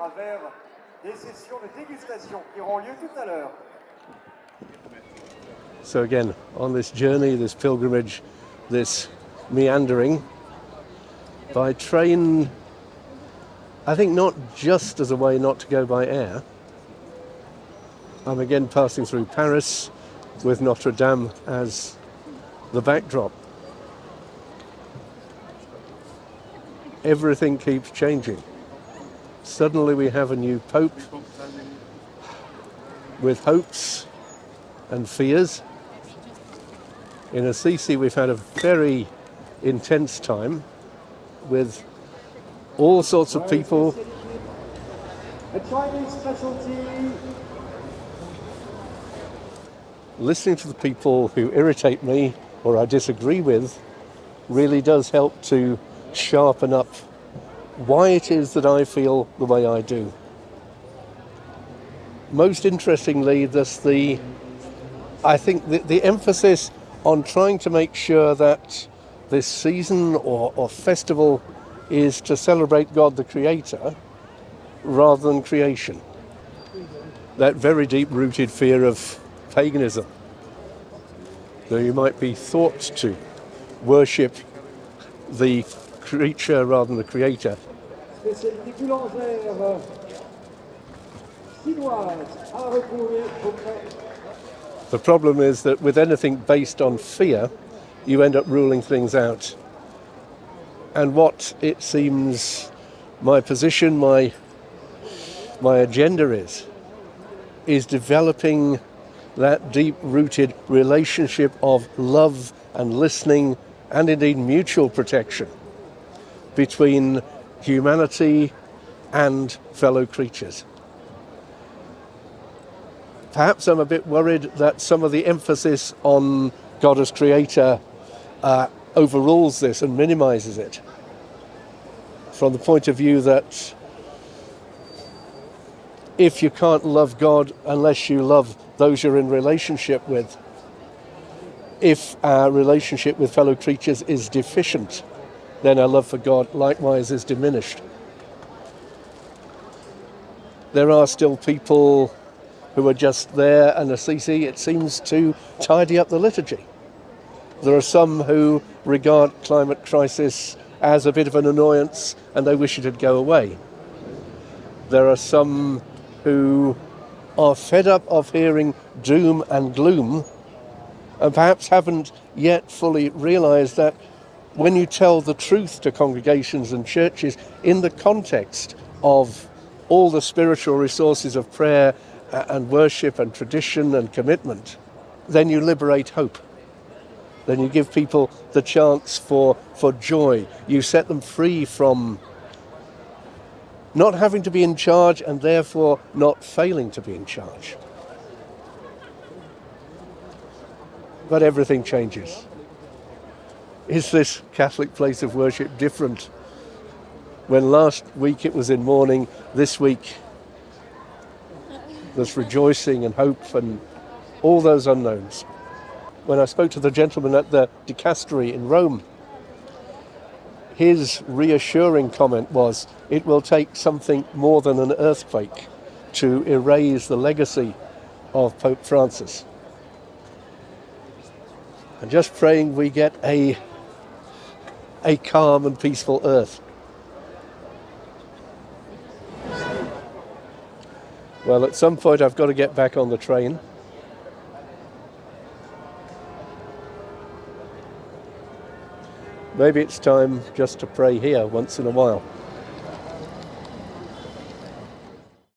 travers des sessions de dégustation qui auront lieu tout à l'heure. So again, on this journey, this pilgrimage, this meandering, by train, I think not just as a way not to go by air. I'm again passing through Paris with Notre Dame as the backdrop. Everything keeps changing. Suddenly we have a new Pope with hopes and fears. In Assisi we've had a very intense time with all sorts of people. A Chinese specialty. Listening to the people who irritate me or I disagree with really does help to sharpen up why it is that I feel the way I do. Most interestingly, I think the emphasis on trying to make sure that this season or festival is to celebrate God the Creator rather than creation. That very deep-rooted fear of paganism. Though you might be thought to worship the creature rather than the Creator. Spécialité boulangère chinoise à retrouver auprès. The problem is that with anything based on fear, you end up ruling things out. And what it seems my position, my agenda is developing that deep-rooted relationship of love and listening and indeed mutual protection between humanity and fellow creatures. Perhaps I'm a bit worried that some of the emphasis on God as Creator overrules this and minimizes it, from the point of view that if you can't love God unless you love those you're in relationship with, if our relationship with fellow creatures is deficient, then our love for God likewise is diminished. There are still people who are just there, and Assisi, it seems, to tidy up the liturgy. There are some who regard climate crisis as a bit of an annoyance and they wish it would go away. There are some who are fed up of hearing doom and gloom and perhaps haven't yet fully realized that when you tell the truth to congregations and churches in the context of all the spiritual resources of prayer and worship and tradition and commitment, then you liberate hope. Then you give people the chance for joy. You set them free from not having to be in charge and therefore not failing to be in charge. But everything changes. Is this Catholic place of worship different? When last week it was in mourning, this week there's rejoicing and hope and all those unknowns. When I spoke to the gentleman at the dicastery in Rome, his reassuring comment was, it will take something more than an earthquake to erase the legacy of Pope Francis. And just praying we get a calm and peaceful earth. Well, at some point I've got to get back on the train. Maybe it's time just to pray here once in a while.